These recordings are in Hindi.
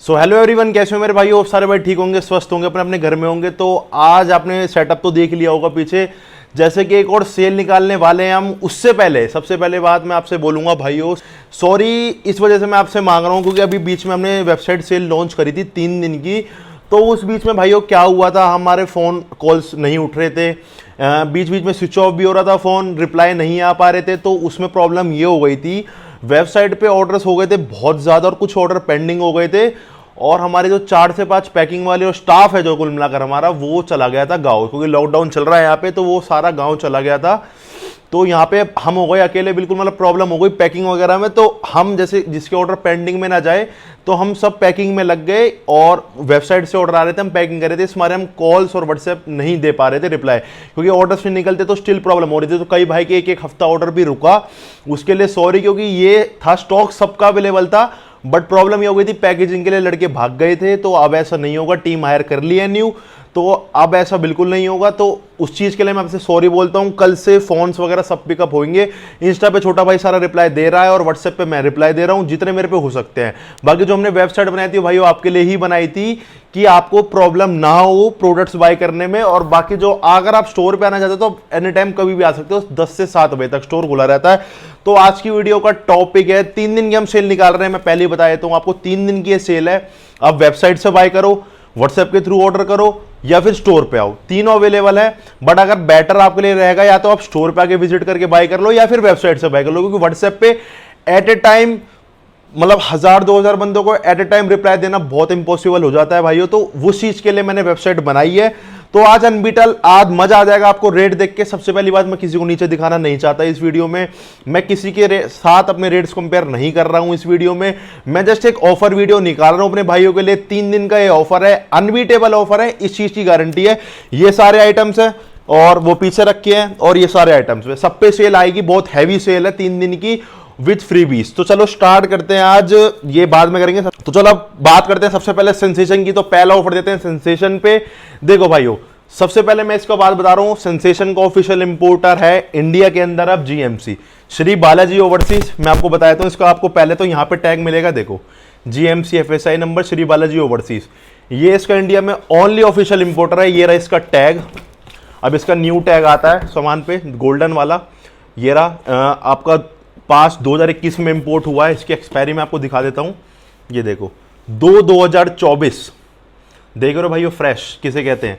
सो हेलो एवरीवन, कैसे हो मेरे भाई? आप सारे भाई ठीक होंगे, स्वस्थ होंगे, अपने अपने घर में होंगे। तो आज आपने सेटअप तो देख लिया होगा पीछे, जैसे कि एक और सेल निकालने वाले हैं हम। उससे पहले सबसे पहले बात मैं आपसे बोलूंगा भाइयों, सॉरी इस वजह से मैं आपसे मांग रहा हूं क्योंकि अभी बीच में हमने वेबसाइट सेल लॉन्च करी थी 3 दिन की। तो उस बीच में भाइयों क्या हुआ था, हमारे फ़ोन कॉल्स नहीं उठ रहे थे, बीच बीच में स्विच ऑफ भी हो रहा था फ़ोन, रिप्लाई नहीं आ पा रहे थे। तो उसमें प्रॉब्लम ये हो गई थी, वेबसाइट पे ऑर्डर्स हो गए थे बहुत ज़्यादा और कुछ ऑर्डर पेंडिंग हो गए थे। और हमारे जो 4 से 5 पैकिंग वाले और स्टाफ है जो कुल मिलाकर हमारा, वो चला गया था गाँव, क्योंकि लॉकडाउन चल रहा है यहाँ पे। तो वो सारा गाँव चला गया था। तो यहाँ पे हम हो गए अकेले, बिल्कुल मतलब प्रॉब्लम हो गई पैकिंग वगैरह में। तो हम जैसे जिसके ऑर्डर पेंडिंग में ना जाए, तो हम सब पैकिंग में लग गए और वेबसाइट से ऑर्डर आ रहे थे, हम पैकिंग कर रहे थे। इस मारे हम कॉल्स और व्हाट्सएप नहीं दे पा रहे थे रिप्लाई, क्योंकि ऑर्डर्स नहीं निकलते तो स्टिल प्रॉब्लम हो रही थी। तो कई भाई के एक हफ्ता ऑर्डर भी रुका, उसके लिए सॉरी, क्योंकि ये था स्टॉक सबका अवेलेबल था। बट प्रॉब्लम ये हो गई थी, पैकेजिंग के लिए लड़के भाग गए थे। तो अब ऐसा नहीं होगा, टीम हायर कर ली है न्यू, तो अब ऐसा बिल्कुल नहीं होगा। तो उस चीज़ के लिए मैं आपसे सॉरी बोलता हूँ। कल से फोन्स वगैरह सब पिकअप होंगे। इंस्टा पे छोटा भाई सारा रिप्लाई दे रहा है और व्हाट्सएप पे मैं रिप्लाई दे रहा हूँ, जितने मेरे पे हो सकते हैं। बाकी जो हमने वेबसाइट बनाई थी भाई, आपके लिए ही बनाई थी कि आपको प्रॉब्लम ना हो प्रोडक्ट्स बाय करने में। और बाकी जो अगर आप स्टोर पे आना चाहते हो तो एनी टाइम कभी भी आ सकते हो, 10 से 7 बजे तक स्टोर खुला रहता है। तो आज की वीडियो का टॉपिक है, 3 दिन की हम सेल निकाल रहे हैं। मैं पहले ही बता देता हूँ आपको, 3 दिन की ये सेल है। आप वेबसाइट से बाय करो, व्हाट्सएप के थ्रू ऑर्डर करो, या फिर स्टोर पे आओ, तीनों अवेलेबल है। बट अगर बेटर आपके लिए रहेगा, या तो आप स्टोर पे आके विजिट करके बाय कर लो, या फिर वेबसाइट से बाय कर लो, क्योंकि व्हाट्सएप पे एट ए टाइम मतलब 1000-2000 बंदों को एट ए टाइम रिप्लाई देना बहुत इंपॉसिबल हो जाता है भाइयों। तो उस चीज के लिए मैंने वेबसाइट बनाई है। तो आज अनबीटल, आज मजा आ जाएगा आपको रेट देख के। सबसे पहली बात, मैं किसी को नीचे दिखाना नहीं चाहता इस वीडियो में। मैं किसी के साथ अपने रेट्स कंपेयर नहीं कर रहा हूं इस वीडियो में। मैं जस्ट एक ऑफर वीडियो निकाल रहा हूं अपने भाइयों के लिए। 3 दिन का ये ऑफर है, अनबीटेबल ऑफर है, इस चीज की गारंटी है। ये सारे आइटम्स है और वो पीछे रखे हैं, और ये सारे आइटम्स पे सब पे सेल आएगी, बहुत हैवी सेल है 3 दिन की विथ फ्रीबीज। तो चलो स्टार्ट करते हैं, आज ये बाद में करेंगे। तो चलो अब बात करते हैं सबसे पहले सेंसेशन की। तो पहला ऑफर देते हैं सेंसेशन पे। देखो भाइयों, सबसे पहले मैं इसका बात बता रहा हूं, सेंसेशन का ऑफिशियल इंपोर्टर है इंडिया के अंदर अब जीएमसी, श्री बालाजी ओवरसीज। मैं आपको बताया था इसका, आपको पहले तो यहां पे टैग मिलेगा, देखो GMC FSI number Shri Balaji overseas. ये इसका इंडिया में ओनली ऑफिशियल इंपोर्टर है। ये रहा इसका टैग। अब इसका न्यू टैग आता है सामान पे, गोल्डन वाला। ये रहा आपका पास 2021 में इंपोर्ट हुआ है। इसकी एक्सपायरी मैं आपको दिखा देता हूं, ये देखो 2024। देख रहे हो भाइयों, फ्रेश किसे कहते हैं।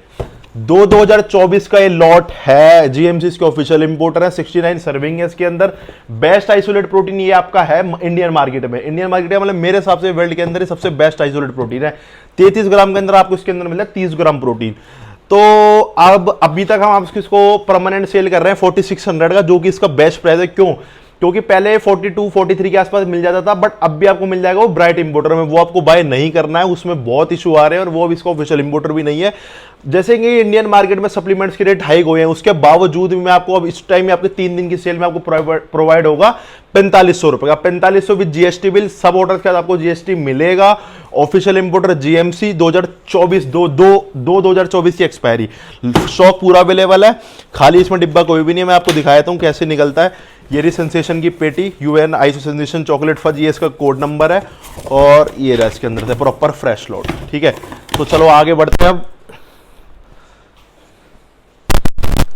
2024 का ये लॉट है। जीएमसी इसके ऑफिशियल इंपोर्टर है। 69 सर्विंग है इसके अंदर। बेस्ट आइसोलेट प्रोटीन ये आपका है इंडियन मार्केट में। इंडियन मार्केट में मतलब मेरे हिसाब से वर्ल्ड के अंदर सबसे बेस्ट आइसोलेट प्रोटीन है। 33 ग्राम के अंदर आपको इसके अंदर मिला 30 ग्राम प्रोटीन। तो अब अभी तक हम इसको परमानेंट सेल कर रहे हैं 4600 का, जो कि इसका बेस्ट प्राइस है। क्यों? क्योंकि पहले 42-43 के आसपास मिल जाता था, बट अब भी आपको मिल जाएगा वो ब्राइट इंपोर्टर में। वो आपको बाय नहीं करना है, उसमें बहुत इशू आ रहे हैं, और वो अब इसका ऑफिशियल इंपोर्टर भी नहीं है। जैसे कि इंडियन मार्केट में सप्लीमेंट्स के रेट हाई हुए हैं, उसके बावजूद भी मैं आपको अब इस टाइम में आपके 3 दिन की सेल में आपको प्रोवाइड होगा 4500 रुपए का। 4500 विद जीएसटी बिल, सब ऑर्डर के बाद आपको जीएसटी मिलेगा। ऑफिशियल इंपोर्टर जीएमसी 2024 की एक्सपायरी। स्टॉक पूरा अवेलेबल है, खाली इसमें डिब्बा कोई भी नहीं है। मैं आपको दिखाता हूं कैसे निकलता है। ये रही सेंसेशन की पेटी, यूएन आइसो सेंसेशन चॉकलेट फज, ये इसका कोड नंबर है। और ये रहा इसके अंदर से प्रॉपर फ्रेश लॉट। ठीक है, तो चलो आगे बढ़ते हैं अब।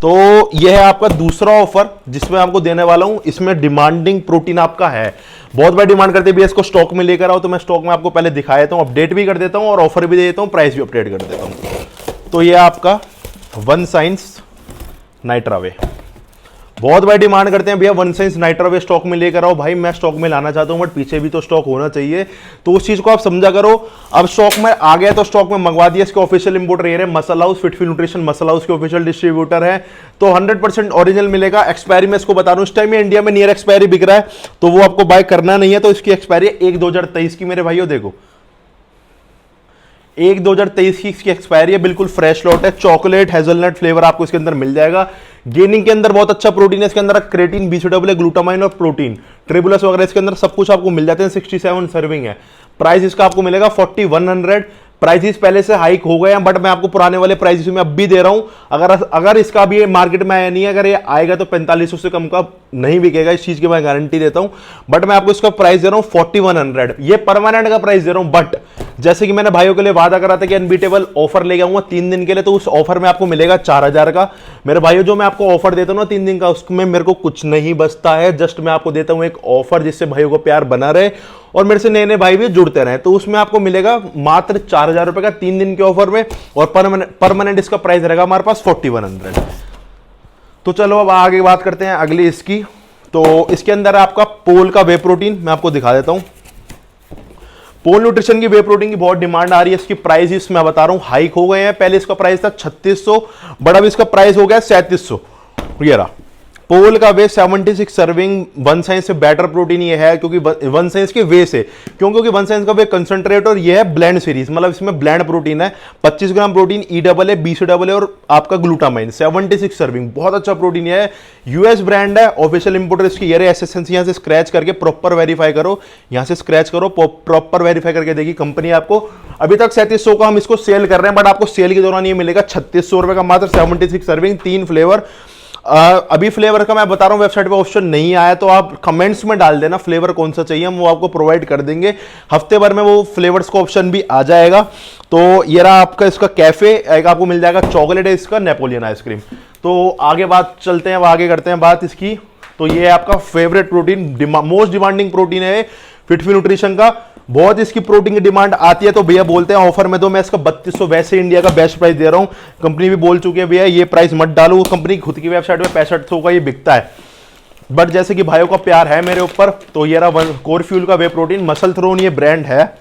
तो यह है आपका दूसरा ऑफर जिसमें आपको देने वाला हूं। इसमें डिमांडिंग प्रोटीन आपका है, बहुत बार डिमांड करते भी इसको स्टॉक में लेकर आओ। तो मैं स्टॉक में आपको पहले दिखा देता हूं, अपडेट भी कर देता हूं, और ऑफर भी दे देता हूं, प्राइस भी अपडेट कर देता हूं। तो यह आपका वन साइंस नाइट्रावे, बहुत बार डिमांड करते हैं भैया वन साइंस नाइट्रावे स्टॉक में लेकर आओ। भाई मैं स्टॉक में लाना चाहता हूं, बट पीछे भी तो स्टॉक होना चाहिए, तो उस चीज को आप समझा करो। अब स्टॉक में आ गया तो स्टॉक में मंगवा दिया। इसके ऑफिशियल इंपोर्टर ये है मसल हाउस, फिटफिल न्यूट्रिशन मसल हाउस के ऑफिशियल डिस्ट्रीब्यूटर है। तो 100% ओरिजिनल मिलेगा। एक्सपायरी में इसको बता रहा हूं, इस टाइम में इंडिया में नियर एक्सपायरी बिक रहा है, तो वो आपको बाय करना नहीं है। तो इसकी एक्सपायरी 1/2023 की मेरे भाइयों, देखो 1/2023 की इसकी एक्सपायरी है। बिल्कुल फ्रेश लॉट है, चॉकलेट हेजलनट फ्लेवर आपको इसके अंदर मिल जाएगा। गेनिंग के अंदर बहुत अच्छा प्रोटीन है इसके अंदर, क्रेटीन, BCAA, ग्लूटामाइन और प्रोटीन, ट्रिबुलस वगैरह इसके अंदर सब कुछ आपको मिल जाते हैं। 67 सर्विंग है। प्राइस इसका आपको मिलेगा 4100। प्राइसेस पहले से हाइक हो गए हैं, बट मैं आपको पुराने वाले प्राइसेस में अब भी दे रहा हूं। अगर इसका भी मार्केट में आया नहीं है, अगर ये आएगा तो 4500 से कम का नहीं बिकेगा, इस चीज की मैं गारंटी देता हूं। बट मैं आपको इसका प्राइस दे रहा हूं 4100। ये परमानेंट का प्राइस दे रहा हूं, बट जैसे कि मैंने भाइयों के लिए वादा करा था कि अनबीटेबल ऑफर ले आऊंगा 3 दिन के लिए, तो उस ऑफर में आपको मिलेगा 4000 का। मेरे भाइयों जो मैं आपको ऑफर देता हूँ ना 3 दिन का, उसमें मेरे को कुछ नहीं बचता है, जस्ट मैं आपको देता हूँ एक ऑफर जिससे भाइयों को प्यार बना रहे और मेरे से नए नए भाई भी जुड़ते रहे। तो उसमें आपको मिलेगा मात्र 4000 रुपए का 3 दिन के ऑफर में, और परमानेंट इसका प्राइस रहेगा हमारे पास 4100। तो चलो अब आगे बात करते हैं अगली इसकी। तो इसके अंदर आपका पोल का वे प्रोटीन मैं आपको दिखा देता हूं। पोल न्यूट्रिशन की वे प्रोटीन की बहुत डिमांड आ रही है, इसकी प्राइस मैं बता रहा हूं हाइक हो गए हैं। पहले इसका प्राइस था 3600, बट अब इसका प्राइस हो गया 3700। ये रहा पोल का वे 76 सर्विंग वन साइंस से बेटर प्रोटीन ये है, क्योंकि वन साइंस के वे से, क्योंकि वन साइंस का वे कंसंट्रेट और ये है ब्लेंड सीरीज, मतलब इसमें ब्लेंड प्रोटीन है। 25 ग्राम प्रोटीन, EAA, BCAA और आपका ग्लूटामाइन, 76 सर्विंग, बहुत अच्छा प्रोटीन है। यूएस ब्रांड है, ऑफिशियल इंपोर्टर इसकी ये एसएसएनसी। यहाँ से स्क्रैच करके प्रॉपर वेरीफाई करो, यहाँ से स्क्रैच करो, प्रॉपर वेरीफाई करके देगी कंपनी आपको। अभी तक 3700 का हम इसको सेल कर रहे हैं, बट आपको सेल के दौरान ये मिलेगा 3600 रुपए का मात्र, 76 सर्विंग, 3 फ्लेवर। अभी फ्लेवर का मैं बता रहा हूं वेबसाइट पे ऑप्शन नहीं आया, तो आप कमेंट्स में डाल देना फ्लेवर कौन सा चाहिए, हम वो आपको प्रोवाइड कर देंगे। हफ्ते भर में वो फ्लेवर्स का ऑप्शन भी आ जाएगा। तो ये रहा आपका इसका कैफे, एक आपको मिल जाएगा चॉकलेट है इसका, नेपोलियन आइसक्रीम। तो आगे बात चलते हैं, आगे करते हैं बात इसकी। तो ये है आपका favourite protein, most demanding protein है फिटफी न्यूट्रिशन का। बहुत इसकी प्रोटीन की डिमांड आती है, तो भैया बोलते हैं ऑफर में दो, मैं इसका 3200 वैसे इंडिया का बेस्ट प्राइस दे रहा हूं। कंपनी भी बोल चुकी है भैया ये प्राइस मत डालो, कंपनी खुद की वेबसाइट पे 6500 का ये बिकता है। बट जैसे कि भाइयों का प्यार है मेरे ऊपर, तो ये रहा कोर फ्यूल का वे प्रोटीन। मसल थ्रोन ये ब्रांड है,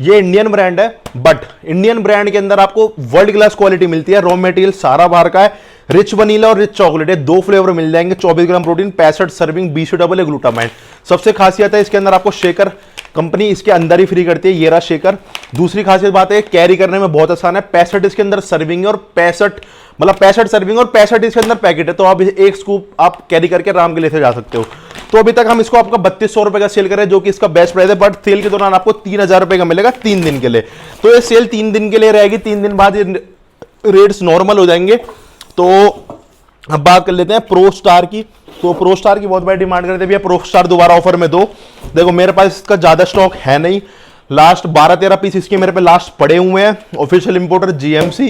ये इंडियन ब्रांड है, बट इंडियन ब्रांड के अंदर आपको वर्ल्ड क्लास क्वालिटी मिलती है। रॉ मटेरियल सारा बाहर का है। रिच वनीला और रिच चॉकलेट है, 2 फ्लेवर मिल जाएंगे। 24 gram protein, 65 serving, BCAA glutamine. सबसे खासियत है इसके अंदर आपको शेकर कंपनी इसके अंदर ही फ्री करती है, ये रहा शेकर। दूसरी खासियत बात है कैरी करने में बहुत आसान है। 65 इसके अंदर सर्विंग और 65 सर्विंग और 65 इसके अंदर पैकेट है, तो आप एक स्कूप आप कैरी करके आराम के लेते जा सकते हो। तो अभी तक हम इसको आपका 3200 रुपए का सेल कर रहे हैं, जो कि इसका बेस्ट प्राइस है, बट सेल के दौरान आपको 3000 रुपए का मिलेगा 3 दिन के लिए। तो ये सेल 3 दिन के लिए रहेगी, 3 दिन बाद ये रेट्स नॉर्मल हो जाएंगे। तो अब बात कर लेते हैं प्रो स्टार की। तो प्रो स्टार की बहुत बड़ी डिमांड करते हैं, प्रो स्टार दोबारा ऑफर में दो। देखो मेरे पास इसका ज्यादा स्टॉक है नहीं, लास्ट 12-13 पीस इसके मेरे पे लास्ट पड़े हुए हैं। ऑफिशियल इंपोर्टर GMC,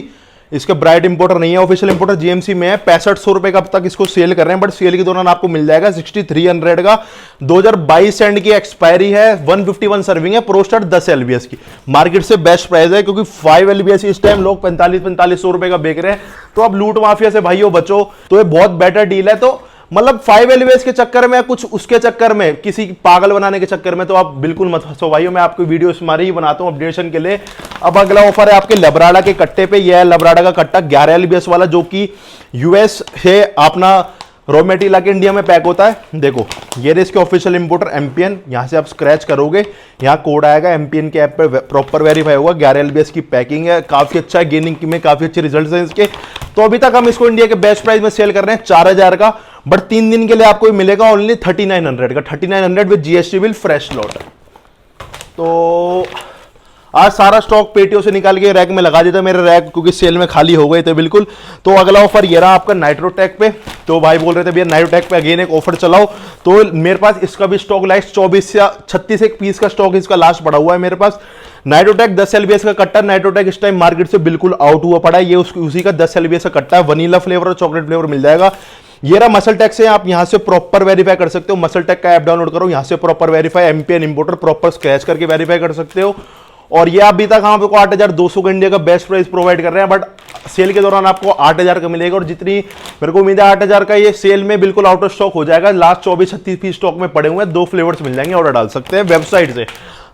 इसका ब्राइट इंपोर्टर नहीं है, ऑफिशियल इंपोर्टर GMC में है। 6500 रुपए का अब तक इसको सेल कर रहे हैं, बट सेल के दौरान आपको मिल जाएगा 6300 का। 2022 एंड की एक्सपायरी है, 151 सर्विंग है। प्रो स्टार 10 LBS की मार्केट से बेस्ट प्राइस है, क्योंकि 5 LBS इस टाइम लोग 4500 रुपए का बेच रहे हैं। तो अब लूट माफिया से भाइयों बचो, तो ये बहुत बेटर डील है। तो मतलब 5 LBS के चक्कर में, कुछ उसके चक्कर में, किसी पागल बनाने के चक्कर में तो आप बिल्कुल मत फंसो भाइयों। मैं आपको वीडियो हमारी ही बनाता हूं अपडेशन के लिए। अब अगला ऑफर है आपके लबराडा के कट्टे पे। यह है लबराडा का कट्टा 11 LBS वाला, जो कि US से अपना रॉ मटेरियल लाके इंडिया में पैक होता है। देखो ये इसके ऑफिशियल इंपोर्टर MPN, यहां से आप स्क्रैच करोगे, यहाँ कोड आएगा, MPN के ऐप पे प्रॉपर वेरीफाई होगा। 11 LBS की पैकिंग है, काफी अच्छा है, गेनिंग में काफी अच्छे रिजल्ट हैं इसके। तो अभी तक हम इसको इंडिया के बेस्ट प्राइस में सेल कर रहे हैं 4000 का, बट 3 दिन के लिए आपको मिलेगा ओनली 3900 का, 3900 with GST bill fresh lot. तो आज सारा स्टॉक पेटियों से निकाल के रैक में लगा देता मेरे रैक, क्योंकि सेल में खाली हो गए थे बिल्कुल। तो अगला ऑफर ये रहा आपका नाइट्रोटेक पे। तो भाई बोल रहे थे भैया नाइट्रोटेक पे अगेन एक ऑफर चलाओ, तो मेरे पास इसका भी स्टॉक लास्ट 24 या 36 एक पीस का स्टॉक इसका लास्ट पड़ा हुआ है मेरे पास। नाइट्रोटेक 10 LBS का कट्टा। नाइट्रोटेक इस टाइम मार्केट से बिल्कुल आउट हुआ पड़ा है, ये उसी का 10 LBS का कट्टा है। वनीला फ्लेवर और चॉकलेट फ्लेवर मिल जाएगा। ये रहा मसल टेक से, आप यहां से प्रॉपर वेरीफाई कर सकते हो। मसल टेक का ऐप डाउनलोड करो, यहां से proper verify, MPN importer proper scratch करके वेरीफाई कर सकते हो। और ये अभी तक हम आपको 8200 का इंडिया का बेस्ट प्राइस प्रोवाइड कर रहे हैं, बट सेल के दौरान आपको 8000 का मिलेगा। और जितनी मेरे को उम्मीद है 8000 का ये सेल में बिल्कुल आउट ऑफ स्टॉक हो जाएगा। लास्ट 24-36 पीस स्टॉक में पड़े हुए हैं, 2 फ्लेवर्स मिल जाएंगे। ऑर्डर डाल सकते हैं वेबसाइट से,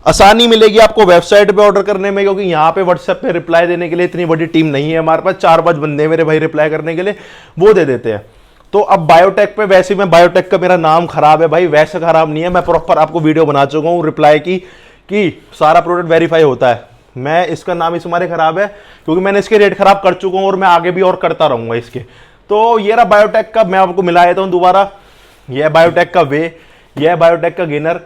आसानी मिलेगी आपको वेबसाइट पे ऑर्डर करने में, क्योंकि यहाँ पे व्हाट्सएप पे रिप्लाई देने के लिए इतनी बड़ी टीम नहीं है हमारे पास। 4-5 बंदे मेरे भाई रिप्लाई करने के लिए, वो दे देते हैं। तो अब बायोटेक पे, वैसे मैं बायोटेक का मेरा नाम खराब है भाई, वैसे खराब नहीं है, मैं प्रॉपर आपको वीडियो बना चुका हूँ रिप्लाई की कि सारा प्रोडक्ट वेरीफाई होता है। मैं इसका नाम इस मारे खराब है क्योंकि मैंने इसके रेट खराब कर चुका हूं, और मैं आगे भी और करता रहूंगा इसके। तो ये रहा बायोटेक का, मैं आपको मिला देता हूं दोबारा। यह है बायोटेक का वे, यह है बायोटेक का गेनर,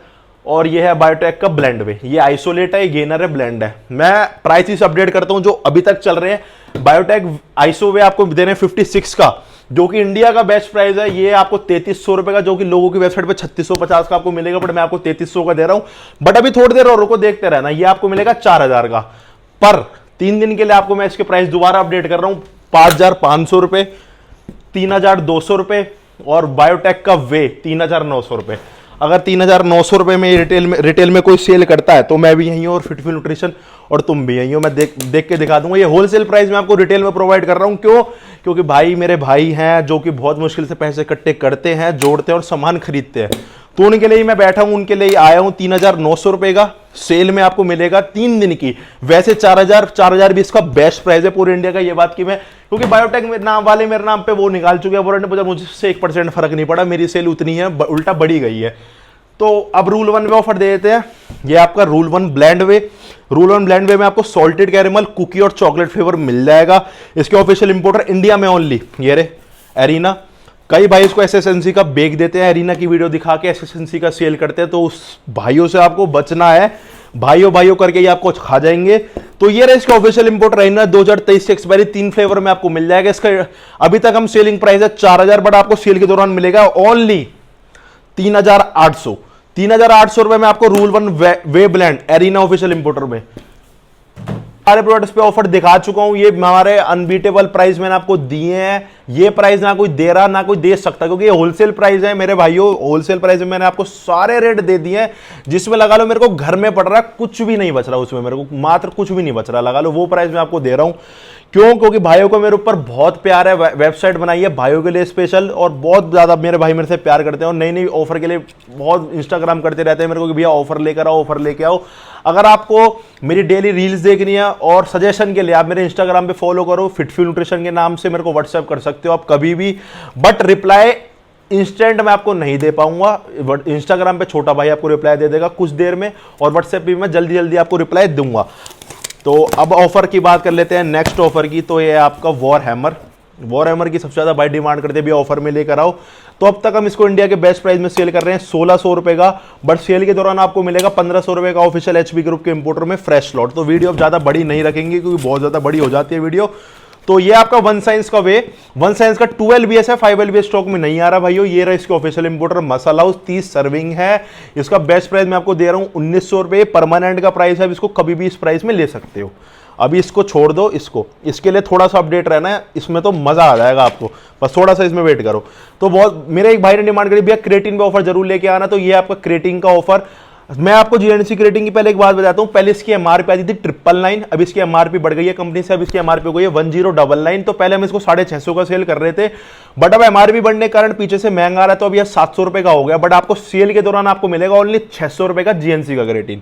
और यह है बायोटेक का ब्लेंड वे। ये आइसोलेट है, ये गेनर है, ब्लेंड है। मैं प्राइसेस अपडेट करता हूं जो अभी तक चल रहे हैं। बायोटेक आइसो वे आपको दे रहे हैं 56 का, जो कि इंडिया का बेस्ट प्राइस है। ये आपको 3300 रुपए का, जो कि लोगों की वेबसाइट पे 3650 का आपको मिलेगा, बट मैं आपको 3300 का दे रहा हूं। बट अभी थोड़ी देर और रुको, देखते रहना। ये आपको मिलेगा 4000 का, पर 3 दिन के लिए आपको मैं इसके प्राइस दोबारा अपडेट कर रहा हूं। 5500 रुपए, 3200 रुपए, और बायोटेक का वे 3900 रुपए। अगर 3900 रुपए में रिटेल में कोई सेल करता है तो मैं भी यहीं हूं, और फिटफिल न्यूट्रिशन और तुम भी यहीं हो। मैं देख के दिखा दूंगा। ये होलसेल प्राइस में आपको रिटेल में प्रोवाइड कर रहा हूं। क्यों? क्योंकि भाई मेरे भाई हैं जो कि बहुत मुश्किल से पैसे इकट्ठे करते हैं, जोड़ते हैं और सामान खरीदते हैं, तो उनके लिए ही मैं बैठा हूं, उनके लिए आया हूं। 3900 रुपए का सेल में आपको मिलेगा 3 दिन की। वैसे 4000 भी इसका बेस्ट प्राइस है पूरे इंडिया का, ये बात की मैं, क्योंकि बायोटेक मेरे नाम वाले मेरे नाम पे वो निकाल चुके हैं वारंटी, मुझसे 1% फर्क नहीं पड़ा, मेरी सेल उतनी है, उल्टा बढ़ी गई है। तो अब रूल 1 में ऑफर दे देते हैं। ये आपका रूल 1 ब्लेंड वे, रूल 1 ब्लेंड वे में आपको सॉल्टेड कैरेमल, कुकी और चॉकलेट फ्लेवर मिल जाएगा। इसके ऑफिशियल इंपोर्टर इंडिया में ओनली ये रे एरिना। कई भाई इसको एसएसएनसी का बेच देते हैं, एरिना की वीडियो दिखा के एसएसएनसी का सेल करते हैं, तो उस भाइयों से आपको बचना है। भाइयों करके ये आपको खा जाएंगे। तो ये रहा इसका ऑफिशियल इंपोर्टर एरिना, 2023 से एक्सपायरी, 3 फ्लेवर में आपको मिल जाएगा। इसका अभी तक हम सेलिंग प्राइस है 4000, बट आपको सेल के दौरान मिलेगा ओनली 3800 रुपए में आपको रूल 1 वे ब्लेंड एरिना ऑफिशियल इंपोर्टर में। सारे प्रोडक्ट्स पे ऑफर दिखा चुका हूं। ये हमारे अनबीटेबल प्राइस मैंने आपको दिए हैं। ये प्राइस ना कोई दे रहा ना कोई दे सकता, क्योंकि ये होलसेल प्राइस है मेरे भाइयों। होलसेल प्राइस में मैंने आपको सारे रेट दे दिए हैं, जिसमें लगा लो मेरे को घर में पड़ रहा है, कुछ भी नहीं बच रहा उसमें, मेरे को मात्र कुछ भी नहीं बच रहा, लगा लो वो प्राइस मैं आपको दे रहा हूं। क्यों? क्योंकि भाइयों को मेरे ऊपर बहुत प्यार है। वेबसाइट बनाई है भाइयों के लिए स्पेशल, और बहुत ज्यादा मेरे भाई मेरे से प्यार करते हैं, और नई नई ऑफर के लिए बहुत इंस्टाग्राम करते रहते हैं मेरे को कि भैया ऑफर लेकर आओ, ऑफर लेके आओ। अगर आपको मेरी डेली रील्स देखनी है और सजेशन के लिए आप मेरे इंस्टाग्राम पे फॉलो करो, फिटफिल न्यूट्रिशन के नाम से मेरे को व्हाट्सएप कर सकते हो आप कभी भी, बट रिप्लाई इंस्टेंट मैं आपको नहीं दे पाऊंगा। इंस्टाग्राम पे छोटा भाई आपको रिप्लाई दे देगा कुछ देर में, और व्हाट्सएप पे मैं जल्दी जल्दी आपको रिप्लाई दूंगा। तो अब ऑफर की बात कर लेते हैं, नेक्स्ट ऑफर की। तो ये आपका वॉर हैमर की सबसे ज्यादा भाई डिमांड करते हैं, भी ऑफर में लेकर आओ। तो अब तक हम इसको इंडिया के बेस्ट प्राइस में सेल कर रहे हैं 1600 रुपए का, बट सेल के दौरान आपको मिलेगा 1500 रुपए का ऑफिशियल एचपी ग्रुप के इंपोर्टर में फ्रेश लॉट। तो वीडियो अब ज्यादा बड़ी नहीं रखेंगे, क्योंकि बहुत ज्यादा बड़ी हो जाती है वीडियो। तो ये आपका वन साइंस का वे, वन साइंस का 2 LBS है, 5 LBS स्टॉक में नहीं आ रहा भाइयों। ये रहा इसके ऑफिशियल इंपोर्टर मसाला हाउस, 30 सर्विंग है। इसका बेस्ट प्राइस मैं आपको दे रहा हूं 1900 रुपए, परमानेंट का प्राइस है। इसको कभी भी इस प्राइस में ले सकते हो। अभी इसको छोड़ दो, इसके लिए थोड़ा सा अपडेट रहना है, इसमें तो मजा आ जाएगा आपको, बस थोड़ा सा इसमें वेट करो। तो बहुत मेरे एक भाई ने डिमांड करी भैया क्रेटिन पे ऑफर जरूर लेके आना, तो ये आपका क्रेटिन का ऑफर। मैं आपको जीएनसी क्रेटिन की पहले एक बात बताता हूं। पहले इसकी एमआरपी आती थी 999, अब इसकी एमआरपी बढ़ गई है कंपनी से, अब इसकी एमआरपी हो गई है 1099। तो पहले हम इसको 650 का सेल कर रहे थे, बट अब एमआरपी बढ़ने के कारण पीछे से महंगा आ रहा है, तो अब यह 700 रुपए का हो गया। बट आपको सेल के दौरान आपको मिलेगा ओनली 600 रुपए का जीएनसी का क्रेटिन।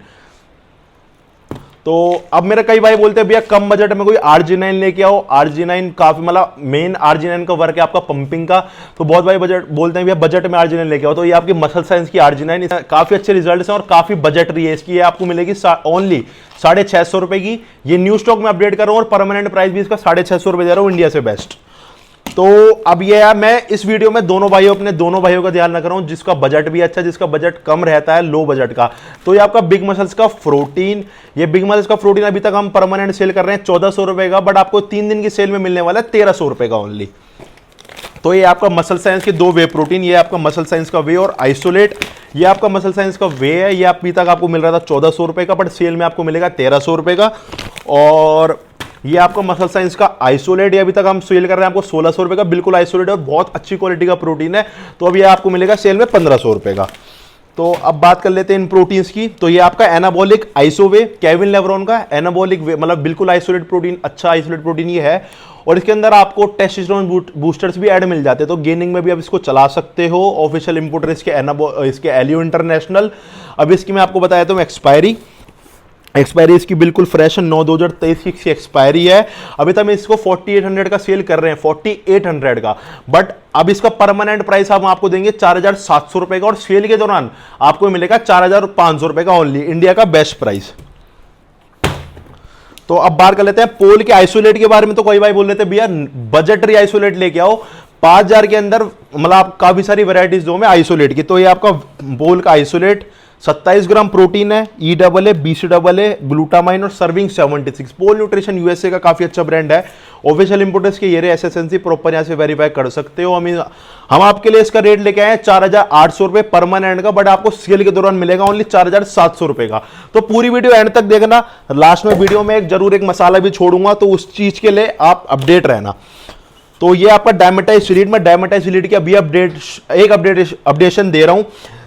तो अब मेरे कई भाई बोलते हैं भैया कम बजट में कोई RG9 लेके आओ। RG9 काफी मतलब मेन RG9 का वर्क है आपका पंपिंग का, तो बहुत भाई बजट बोलते हैं भैया बजट में RG9 लेके आओ। तो ये आपकी मसल साइंस की RG9 काफी अच्छे रिजल्ट्स हैं और काफी बजट रही है इसकी। ये आपको मिलेगी ओनली 650 रुपए की। ये न्यू स्टॉक में अपडेट कर रहा हूं और परमानेंट प्राइस भी इसका 650 रुपए दे रहा हूं, इंडिया से बेस्ट। तो अब ये है, मैं इस वीडियो में अपने दोनों भाइयों का ध्यान रख रहा हूं, जिसका बजट भी अच्छा, जिसका बजट कम रहता है, लो बजट का। तो ये आपका बिग मसल्स का प्रोटीन, ये बिग मसल्स का प्रोटीन अभी तक हम परमानेंट सेल कर रहे हैं 1400 रुपए का, बट आपको 3 दिन की सेल में मिलने वाला है 1300 रुपए का ओनली। तो ये आपका मसल साइंस के 2 वे प्रोटीन, ये आपका मसल साइंस का वे और आइसोलेट, ये आपका मसल साइंस का वे है। ये अभी तक आपको मिल रहा था 1400 रुपए का, बट सेल में आपको मिलेगा 1300 रुपए का। और ये आपका मसल साइंस का आइसोलेट, ये अभी तक हम सेल कर रहे हैं आपको 1600 रुपए का, बिल्कुल आइसोलेट और बहुत अच्छी क्वालिटी का प्रोटीन है। तो अब ये आपको मिलेगा सेल में 1500 रुपए का। तो अब बात कर लेते हैं इन प्रोटीन्स की। तो ये आपका एनाबॉलिक आइसोवे, केविन लेब्रॉन का एनाबॉलिक वे, मतलब बिल्कुल आइसोलेट प्रोटीन, अच्छा आइसोलेट प्रोटीन ये है। और इसके अंदर आपको टेस्टोस्टेरोन बूस्टर्स भी ऐड मिल जाते हैं, तो गेनिंग में भी आप इसको चला सकते हो। ऑफिशियल इंपोर्टर इसके एलियो इंटरनेशनल। अब इसकी मैं आपको बताया तो एक्सपायरी इसकी बिल्कुल फ्रेश है, 9/2023 की इसकी एक्सपायरी है। अभी तक हम इसको 4800 का सेल कर रहे हैं, 4800 का, बट अब इसका परमानेंट प्राइस हम आपको देंगे 4700 रुपए का, और सेल के दौरान आपको मिलेगा 4500 रुपए का ओनली, इंडिया का बेस्ट प्राइस। तो अब बात कर लेते हैं पोल के आइसोलेट के बारे में। तो कोई भाई बोल रहे थे भैया बजटरी आइसोलेट लेके आओ, 5000 के अंदर मतलब आप काफी सारी वैरायटीज दो में आइसोलेट की। तो ये आपका पोल का आइसोलेट 27 ग्राम प्रोटीन है, ई डबल है, BC डबल है, ग्लूटामाइन और सर्विंग 76। पोल न्यूट्रिशन यूएसए का काफी अच्छा ब्रांड है। ऑफिशियल इंपोर्टर्स के ये रहे एसएसएनसी, प्रॉपर यहाँ से वेरीफाई कर सकते हो। हम आपके लिए इसका रेट लेके आए हैं 4,800 रुपए परमानेंट का, बट आपको सेल के दौरान मिलेगा ओनली 4,700 रुपए का। तो पूरी वीडियो एंड तक देखना। लास्ट में वीडियो में जरूर एक मसाला भी छोड़ूंगा, तो उस चीज के लिए आप अपडेट रहना। तो ये आपका डायमेटाइसिलीड, में डायमेटाइसिलीड की अभी अपडेशन दे रहा हूं।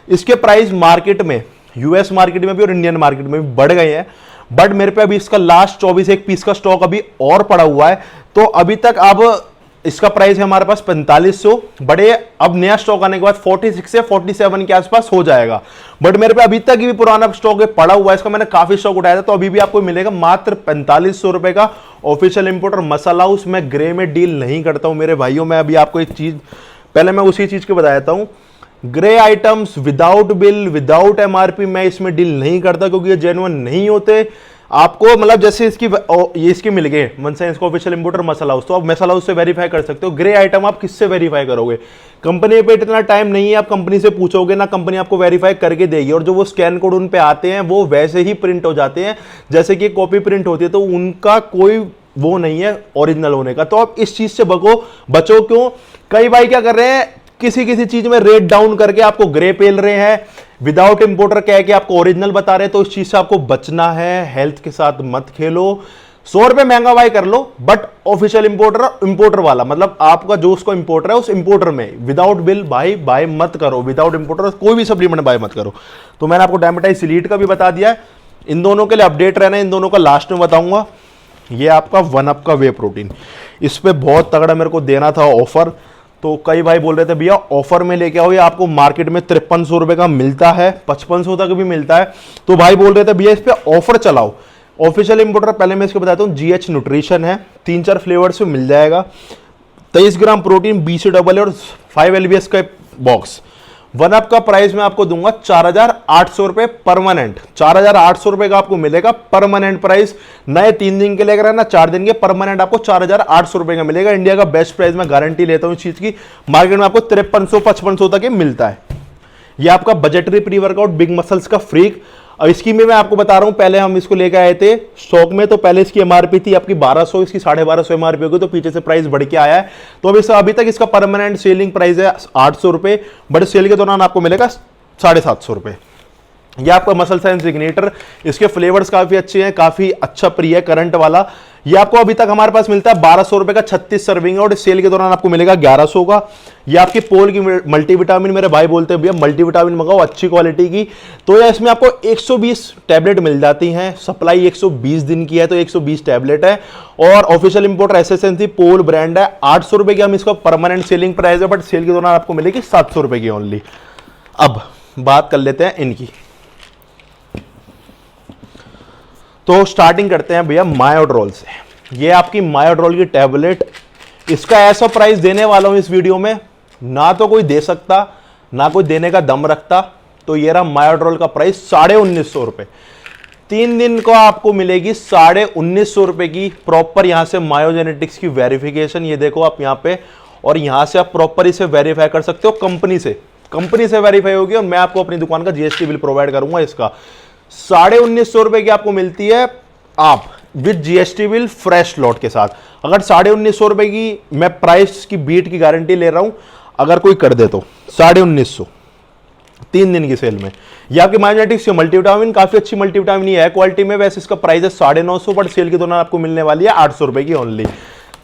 इसके प्राइस मार्केट में, यूएस मार्केट में भी और इंडियन मार्केट में भी बढ़ गए हैं, बट मेरे पे अभी इसका लास्ट 24 एक पीस का स्टॉक अभी और पड़ा हुआ है। तो अभी तक अब इसका प्राइस है हमारे पास 4500, बड़े अब नया स्टॉक आने के बाद 46 से 47 के आसपास हो जाएगा। बट मेरे पे अभी तक भी पुराना स्टॉक पड़ा हुआ है, इसका मैंने काफी स्टॉक उठाया था, तो अभी भी आपको मिलेगा मात्र 4500 रुपए का। ऑफिशियल इंपोर्टर मसाला हाउस, मैं ग्रे में डील नहीं करता हूं मेरे भाइयों। मैं अभी आपको एक चीज, पहले मैं उसी चीज को बताता हूं, grey items without bill, without MRP मैं इसमें डील नहीं करता, क्योंकि ये जेन्युइन नहीं होते। आपको मतलब जैसे इसकी मिल गए मनसा इसको ऑफिशियल इंपोर्टर मसाला हाउस, तो आप मसाला हाउस से वेरीफाई कर सकते हो। ग्रे आइटम आप किससे वेरीफाई करोगे? कंपनी पे इतना टाइम नहीं है, आप कंपनी से पूछोगे ना, कंपनी आपको वेरीफाई करके देगी। और जो वो स्कैन कोड उन पे आते हैं वो वैसे ही प्रिंट हो जाते हैं जैसे कि कॉपी प्रिंट होती है, तो उनका कोई वो नहीं है ओरिजिनल होने का। तो आप इस चीज से बचो। क्यों? कई भाई क्या कर रहे हैं, किसी चीज में रेट डाउन करके आपको ग्रे पेल रहे हैं, विदाउट इंपोर्टर कह के आपको ओरिजिनल बता रहे हैं। तो इस चीज से आपको बचना है, हेल्थ के साथ मत खेलो। 100 रुपए महंगा भाई कर लो, बट ऑफिशियल इंपोर्टर वाला, मतलब आपका जो उसको इंपोर्टर है उस इंपोर्टर में विदाउट बिल बाय मत करो। विदाउट इंपोर्टर कोई भी सप्लीमेंट बाय मत करो। तो मैंने आपको डायमेटाइसिलीड का भी बता दिया है। इन दोनों के लिए अपडेट रहना है, इन दोनों का लास्ट में बताऊंगा। ये आपका 1UP का वे प्रोटीन, इस पे बहुत तगड़ा मेरे को देना था ऑफर। तो कई भाई बोल रहे थे भैया ऑफर में लेके आओ, ये आपको मार्केट में 5300 रुपए का मिलता है, 5500 तक भी मिलता है। तो भाई बोल रहे थे भैया इस पे ऑफर चलाओ। ऑफिशियल इंपोर्टर पहले मैं इसको बताता हूँ, GH न्यूट्रिशन है, 3-4 फ्लेवर्स में मिल जाएगा। 23 ग्राम प्रोटीन, BC डबल और 5 LBS का बॉक्स। 1UP का प्राइस मैं आपको दूंगा 4,800 रुपए परमानेंट। 4,800 रुपए का आपको मिलेगा परमानेंट प्राइस। नए 3 दिन के लिए अगर है ना, 4 दिन के परमानेंट आपको 4,800 रुपए का मिलेगा। इंडिया का बेस्ट प्राइस, मैं गारंटी लेता हूं इस चीज की। मार्केट में आपको 5300-5500 तक मिलता है। ये आपका budgetary pre workout big muscles का फ्रीक। अब इसकी मैं आपको बता रहा हूं, पहले हम इसको लेकर आए थे स्टॉक में, तो पहले इसकी एमआरपी थी आपकी 1200, इसकी 1250 एमआरपी होगी, तो पीछे से प्राइस बढ़ के आया है। तो अभी तक इसका परमानेंट सेलिंग प्राइस है 800 रुपए, बट सेल के दौरान आपको मिलेगा 750 रुपए। ये आपका मसल साइंस सिग्नेचर, इसके फ्लेवर्स काफी अच्छे हैं, काफी अच्छा प्री है करंट वाला। ये आपको अभी तक हमारे पास मिलता है 1200 रुपए का 36 सर्विंग, और सेल के दौरान आपको मिलेगा 1100 का। ये आपकी पोल की मल्टीविटामिन, मेरे भाई बोलते हैं भैया मल्टीविटामिन मंगाओ अच्छी क्वालिटी की, तो ये इसमें आपको 120 टैबलेट मिल जाती हैं। सप्लाई 120 दिन की है, तो 120 टैबलेट है। और ऑफिशियल इंपोर्टर एसएसएनसी पोल ब्रांड है। 800 रुपए की हम इसका परमानेंट सेलिंग प्राइस है, बट सेल के दौरान आपको मिलेगी 700 रुपए की ओनली। अब बात कर लेते हैं इनकी। तो स्टार्टिंग करते हैं भैया मायोड्रोल से। ये आपकी मायोड्रोल की टैबलेट, इसका ऐसा प्राइस देने वाला हूं इस वीडियो में, ना तो कोई दे सकता, ना कोई देने का दम रखता। तो ये रहा मायोड्रोल का प्राइस 1950 रुपए। 3 दिन को आपको मिलेगी 1950 रुपए की प्रॉपर यहां से मायोजेनेटिक्स की वेरिफिकेशन। ये देखो आप यहां पे, और यहां से आप प्रॉपर इसे वेरीफाई कर सकते हो कंपनी से वेरीफाई होगी, और मैं आपको अपनी दुकान का GST बिल प्रोवाइड करूंगा। इसका 1950 रुपए की आपको मिलती है, आप with GST bill fresh lot के साथ। अगर 1950 रुपए की मैं प्राइस की बीट की गारंटी ले रहा हूं, अगर कोई कर दे तो 1950 3 दिन की सेल में। ये आपकी मायोजेनेटिक्स मल्टीविटामिन, काफी अच्छी मल्टीविटामिन है क्वालिटी में। वैसे इसका प्राइस है 950, बट सेल के दौरान आपको मिलने वाली है 800 रुपए की ओनली।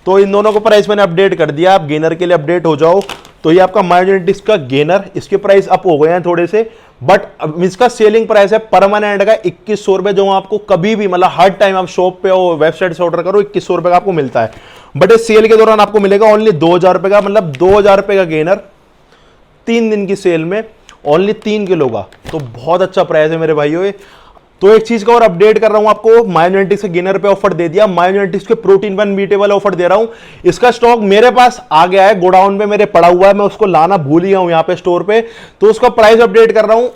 तो इन दोनों को प्राइस मैंने अपडेट कर दिया, आप गेनर के लिए अपडेट हो जाओ। तो ये आपका मायोजेनेटिक्स का गेनर, इसके प्राइस अप हो गए हैं थोड़े से, बट इसका सेलिंग प्राइस है परमानेंट का 2100 रुपए, जो आपको कभी भी मतलब हर टाइम आप शॉप पे और वेबसाइट से ऑर्डर करो 2100 रुपए का आपको मिलता है। बट इस सेल के दौरान आपको मिलेगा ओनली 2000 रुपए का, मतलब 2000 रुपए का गेनर 3 दिन की सेल में, ओनली 3 किलो का। तो बहुत अच्छा प्राइस है मेरे भाइयों। तो एक चीज का और अपडेट कर रहा हूं आपको, मायोजेनेटिक्स के गेनर पे ऑफर दे दिया, मायोजेनेटिक्स के प्रोटीन 1 मीटे वाला ऑफर दे रहा हूं। इसका स्टॉक मेरे पास आ गया है, गोडाउन पे मेरे पड़ा हुआ है, मैं उसको लाना भूल गया हूं यहाँ पे स्टोर पे, तो उसका प्राइस अपडेट कर रहा हूं।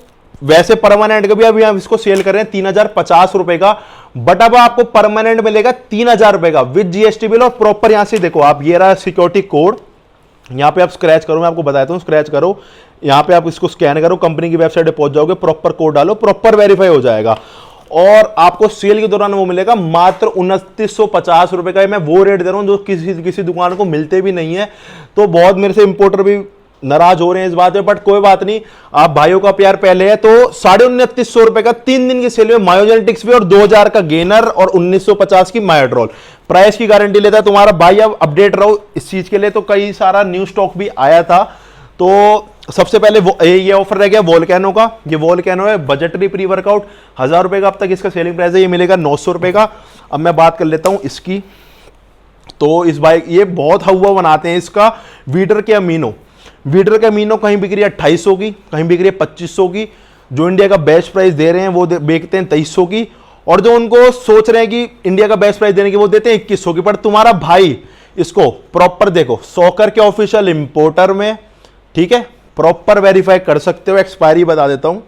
वैसे परमानेंट का भी अभी हम इसको सेल कर रहे हैं 3050 रुपए का, बट अब आपको परमानेंट मिलेगा 3000 रुपए का विद GST बिल। और प्रॉपर यहां से देखो आप, ये रहा सिक्योरिटी कोड, यहां पे आप स्क्रैच करो, मैं आपको बताता हूं, स्क्रैच करो, यहाँ पे आप इसको स्कैन करो, कंपनी की वेबसाइट पे पहुंच जाओगे, प्रॉपर कोड डालो, प्रॉपर वेरीफाई हो जाएगा और आपको सेल के दौरान वो मिलेगा मात्र 2950 रुपए का। मैं वो रेट दे रहा हूँ जो किसी दुकान को मिलते भी नहीं है। तो बहुत मेरे से इंपोर्टर भी नाराज हो रहे हैं इस बात पे, बट कोई बात नहीं, आप भाइयों का प्यार पहले है। तो 2950 रुपए का 3 दिन की सेल में मायोजेनेटिक्स भी और 2000 का गेनर और 1950 की मायोड्रोल। प्राइस की गारंटी लेता है तुम्हारा भाई। अब अपडेट रहो इस चीज के लिए। तो कई सारा न्यू स्टॉक भी आया था। तो सबसे पहले ये ऑफर रह गया वोल्केनो का। ये वोल्केनो है बजटरी प्री वर्कआउट, 1000 रुपए का अब तक इसका सेलिंग प्राइस है, ये मिलेगा 900 रुपए का। अब मैं बात कर लेता हूं इसकी। तो इस बाइक ये बहुत हवा बनाते हैं इसका। वीडर के अमीनो कहीं बिक रही है 2800 की, कहीं बिक रही है 2500 की। जो इंडिया का बेस्ट प्राइस दे रहे हैं वो बेचते हैं 2300 की, और जो उनको सोच रहे हैं कि इंडिया का बेस्ट प्राइस देने की वो देते हैं 2100 की। पर तुम्हारा भाई इसको प्रॉपर देखो, सॉकर के ऑफिशियल इंपोर्टर में, ठीक है, प्रॉपर वेरीफाई कर सकते हो। एक्सपायरी बता देता हूं,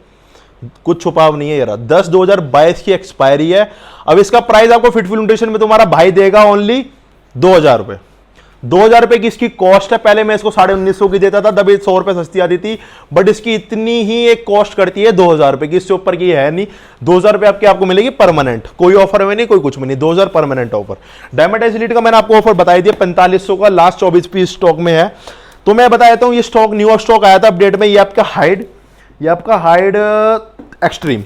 कुछ छुपाव नहीं है यार, 10/2022 की एक्सपायरी है। अब इसका प्राइस आपको फिटफुल न्यूट्रिशन में तुम्हारा भाई देगा ओनली 2000 रुपए। 2000 रुपए की इसकी कॉस्ट है। पहले मैं इसको 1950 की देता था, तब 100 रुपए सस्ती आती थी, बट इसकी इतनी ही एक कॉस्ट करती है 2000 रुपए की, इससे ऊपर की है नहीं। 2000 रुपए आपको मिलेगी परमानेंट, कोई ऑफर में नहीं, कोई कुछ में नहीं, 2000 परमानेंट ऑफर। डायमंड एलिट का मैंने आपको ऑफर बताई दिया 4500 का, लास्ट 24 पीस स्टॉक में है। तो मैं बता देता हूं, ये स्टॉक न्यू स्टॉक आया था अपडेट में। ये आपका हाइड एक्सट्रीम,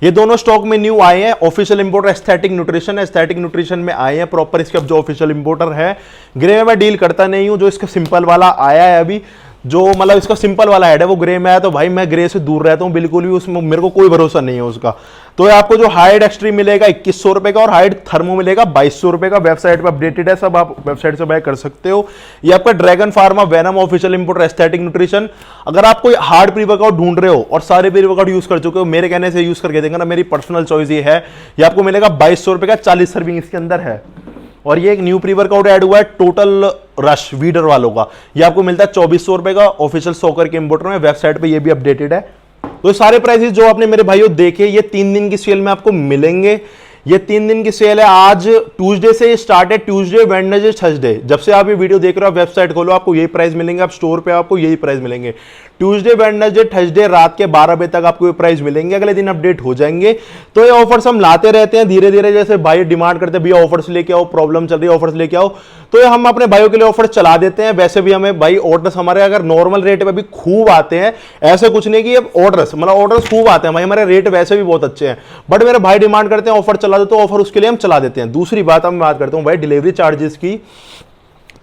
ये दोनों स्टॉक में न्यू आए हैं। ऑफिशियल इंपोर्टर एस्थेटिक न्यूट्रिशन में आए हैं प्रॉपर। इसके अब जो ऑफिशियल इंपोर्टर है, ग्रे में मैं डील करता नहीं हूं। जो इसका सिंपल वाला आया है अभी, जो मतलब इसका सिंपल वाला हेड है वो ग्रे में आया, तो भाई मैं ग्रे से दूर रहता हूं बिल्कुल भी, उसमें मेरे को कोई भरोसा नहीं है उसका। तो आपको जो हाइड एक्सट्रीम मिलेगा 2100 रुपए का, और हाइड थर्मो मिलेगा 2200 रुपए का। वेबसाइट पर अपडेटेड है सब, आप वेबसाइट से बाय कर सकते हो। ये आपका dragon pharma venom official importer aesthetic nutrition. अगर आप कोई हार्ड प्री वर्कआउट ढूंढ रहे हो और सारे प्री वर्कआउट यूज कर चुके हो, मेरे कहने से यूज करके देंगे ना, मेरी पर्सनल चॉइस ये है। ये आपको मिलेगा 2200 रुपए का, 40 सर्विंग इसके अंदर है। और ये एक न्यू प्री वर्कआउट ऐड हुआ है टोटल रश वीडर वालों का, ये आपको मिलता है 2400 रुपए का ऑफिशियल सॉकर के इंपोर्टर में। वेबसाइट पे ये भी अपडेटेड है। तो सारे प्राइसेस जो आपने मेरे भाइयों देखे, ये 3 दिन की सेल में आपको मिलेंगे। ये 3 दिन की सेल है। आज ट्यूसडे से स्टार्ट है, ट्यूसडे वेडनेसडे थर्सडे। जब से आप ये वीडियो देख रहे हो, वेबसाइट खोलो, आपको यही प्राइस मिलेंगे। आप स्टोर पे आपको यही प्राइस मिलेंगे। ट्यूसडे वेडनेसडे थर्सडे रात के 12 बजे तक आपको ये प्राइस मिलेंगे। अगले दिन अपडेट हो जाएंगे। तो ये ऑफर्स हम लाते रहते हैं धीरे धीरे, जैसे भाई डिमांड करते हैं भैया ऑफर्स लेके आओ, प्रॉब्लम चल रही है ऑफर्स लेके आओ, तो ये हम अपने भाइयों के लिए ऑफर चला देते हैं। वैसे भी हमें भाई ऑर्डर्स हमारे अगर नॉर्मल रेट पे भी खूब आते हैं, ऐसे कुछ नहीं कि अब ऑर्डर्स खूब आते हैं भाई, हमारे रेट वैसे भी बहुत अच्छे हैं, बट मेरे भाई डिमांड करते हैं ऑफर चला दो, तो ऑफर उसके लिए हम चला देते हैं। दूसरी बात मैं बात करता हूं भाई डिलीवरी चार्जेस की।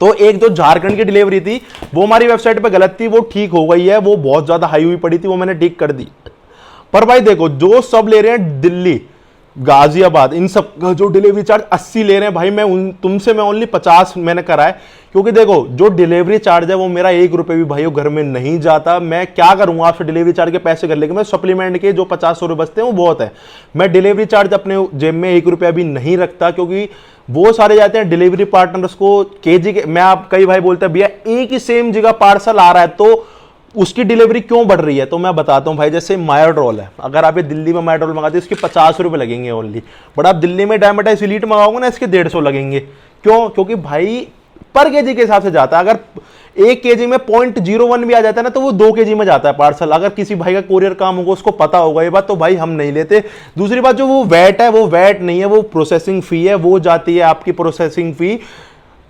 तो एक जो झारखंड की डिलीवरी थी वो हमारी वेबसाइट पे गलत थी, वो ठीक हो गई है। वो बहुत ज्यादा हाई हुई पड़ी थी, वो मैंने ठीक कर दी। पर भाई देखो, जो सब ले रहे हैं दिल्ली गाजियाबाद, इन सब का जो डिलीवरी चार्ज 80 ले रहे हैं भाई, तुमसे मैं ओनली 50 मैंने करा है। क्योंकि देखो जो डिलीवरी चार्ज है वो मेरा 1 रुपए भी भाई घर में नहीं जाता। मैं क्या करूंगा आपसे डिलीवरी चार्ज के पैसे कर लेके, मैं सप्लीमेंट के जो 50 रुपए बचते हैं वो बहुत है। मैं डिलीवरी चार्ज अपने जेब में 1 रुपया भी नहीं रखता, क्योंकि वो सारे जाते हैं डिलीवरी पार्टनर्स को केजी के। मैं आप कई भाई बोलते हैं भैया एक ही सेम जगह पार्सल आ रहा है तो उसकी डिलीवरी क्यों बढ़ रही है, तो मैं बताता हूं भाई। जैसे मायोड्रोल है, अगर आप ये दिल्ली में मायोड्रोल मंगाते हैं इसके 50 रुपए लगेंगे ओनली, बट आप दिल्ली में डायमेटाइज एलीट मंगाओगे ना इसके 150 लगेंगे। क्यों? क्योंकि भाई पर केजी के हिसाब से जाता है। अगर 1 केजी में 0.01 भी आ जाता है ना, तो वो 2 केजी में जाता है पार्सल। अगर किसी भाई का कोरियर काम होगा उसको पता होगा ये बात, तो भाई हम नहीं लेते। दूसरी बात, जो वो वैट है वो वैट नहीं है, वो प्रोसेसिंग फी है, वो जाती है आपकी प्रोसेसिंग फी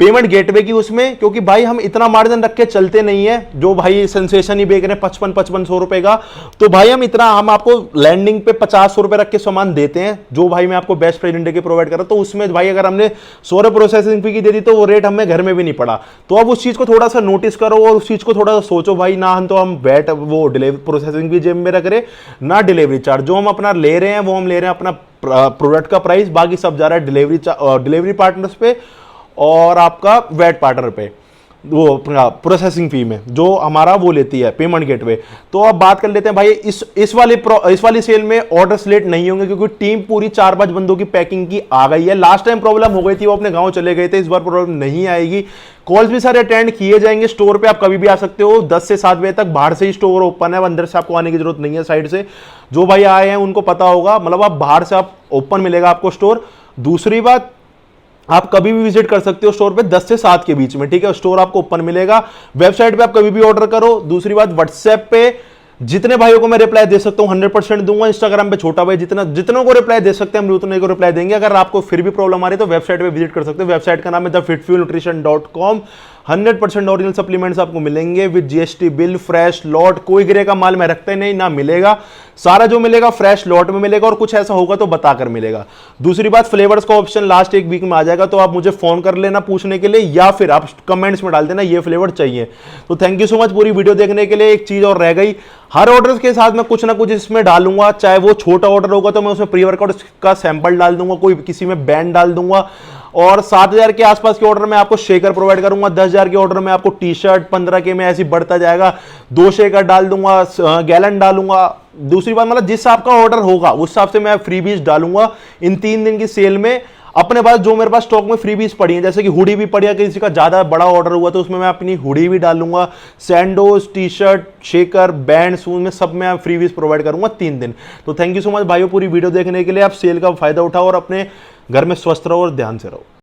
पेमेंट गेटवे की उसमें। क्योंकि भाई हम इतना मार्जिन रख के चलते नहीं है, जो भाई सेंसेशन ही बेच रहे हैं 55-5500 रुपए का, तो भाई हम आपको लैंडिंग पे 50 रुपए रख के सामान देते हैं, जो भाई मैं आपको बेस्ट प्राइस इंडिया के प्रोवाइड कर रहा हूं। तो उसमें भाई अगर हमने 100 रुपए प्रोसेसिंग फी की दे दी तो वो रेट हमें घर में भी नहीं पड़ा। तो अब उस चीज को थोड़ा सा नोटिस करो और उस चीज को थोड़ा सा सोचो भाई, ना हम तो हम वैट वो डिलीवरी प्रोसेसिंग भी जेब में रख रहे, ना डिलीवरी चार्ज। जो हम अपना ले रहे हैं वो हम ले रहे हैं अपना प्रोडक्ट का प्राइस, बाकी सब जा रहा है डिलीवरी पार्टनर्स पे और आपका वैट पार्टनर पे, वो प्रोसेसिंग फी में जो हमारा वो लेती है पेमेंट गेटवे। तो अब बात कर लेते हैं भाई इस वाली सेल में ऑर्डर्स लेट नहीं होंगे, क्योंकि टीम पूरी 4-5 बंदों की पैकिंग की आ गई है। लास्ट टाइम प्रॉब्लम हो गई थी, वो अपने गांव चले गए थे, इस बार प्रॉब्लम नहीं आएगी। कॉल्स भी सारे अटेंड किए जाएंगे। स्टोर पे आप कभी भी आ सकते हो 10 से 7 बजे तक, बाहर से ही स्टोर ओपन है, अंदर से आपको आने की जरूरत नहीं है। साइड से जो भाई आए हैं उनको पता होगा, मतलब आप बाहर से आप ओपन मिलेगा आपको स्टोर। दूसरी बात, आप कभी भी विजिट कर सकते हो स्टोर पे 10 से 7 के बीच में, ठीक है। स्टोर आपको ओपन मिलेगा, वेबसाइट पे आप कभी भी ऑर्डर करो। दूसरी बात, व्हाट्सएप पे जितने भाइयों को मैं रिप्लाई दे सकता हूं 100% दूंगा। इंस्टाग्राम पे छोटा भाई जितनों को रिप्लाई दे सकते हैं हम उतने को रिप्लाई देंगे। अगर आपको फिर भी प्रॉब्लम आ रही है तो वेबसाइट पे विजिट कर सकते हो। वेबसाइट का नाम है thefitfuelnutrition.com। 100% ओरिजिनल सप्लीमेंट्स आपको मिलेंगे with GST bill, fresh lot. कोई गिरे का माल मैं रखते नहीं ना, मिलेगा सारा जो मिलेगा फ्रेश लॉट में मिलेगा, और कुछ ऐसा होगा तो बताकर मिलेगा। दूसरी बात, फ्लेवर्स का ऑप्शन लास्ट एक वीक में आ जाएगा, तो आप मुझे फोन कर लेना पूछने के लिए, या फिर आप कमेंट्स में डाल देना ये फ्लेवर चाहिए। तो थैंक यू सो मच पूरी वीडियो देखने के लिए। एक चीज और रह गई, हर ऑर्डर के साथ मैं कुछ ना कुछ इसमें डालूंगा, चाहे वो छोटा ऑर्डर होगा तो मैं उसमें प्री वर्कआउट का सैंपल डाल दूंगा, कोई किसी में बैंड डाल दूंगा, और 7,000 के आसपास के ऑर्डर में आपको शेकर प्रोवाइड करूंगा। 10,000 के ऑर्डर में आपको टी शर्ट, 15 के में ऐसी बढ़ता जाएगा, 2 शेकर डाल दूंगा, गैलन डालूंगा। दूसरी बात, मतलब जिस आपका ऑर्डर होगा उस हिसाब से मैं फ्रीबीज डालूंगा इन 3 दिन की सेल में। अपने पास जो मेरे पास स्टॉक में फ्रीबीज पड़ी हैं, जैसे कि हुडी भी पड़ी है, किसी का ज्यादा बड़ा ऑर्डर हुआ तो उसमें मैं अपनी हुडी भी डालूंगा, sandos, T shirt, shaker, band, shoes में सब में फ्रीबीज प्रोवाइड करूंगा 3 दिन। तो थैंक यू सो मच भाइयों पूरी वीडियो देखने के लिए। आप सेल का फायदा उठाओ और अपने घर में स्वस्थ रहो और ध्यान से रहो।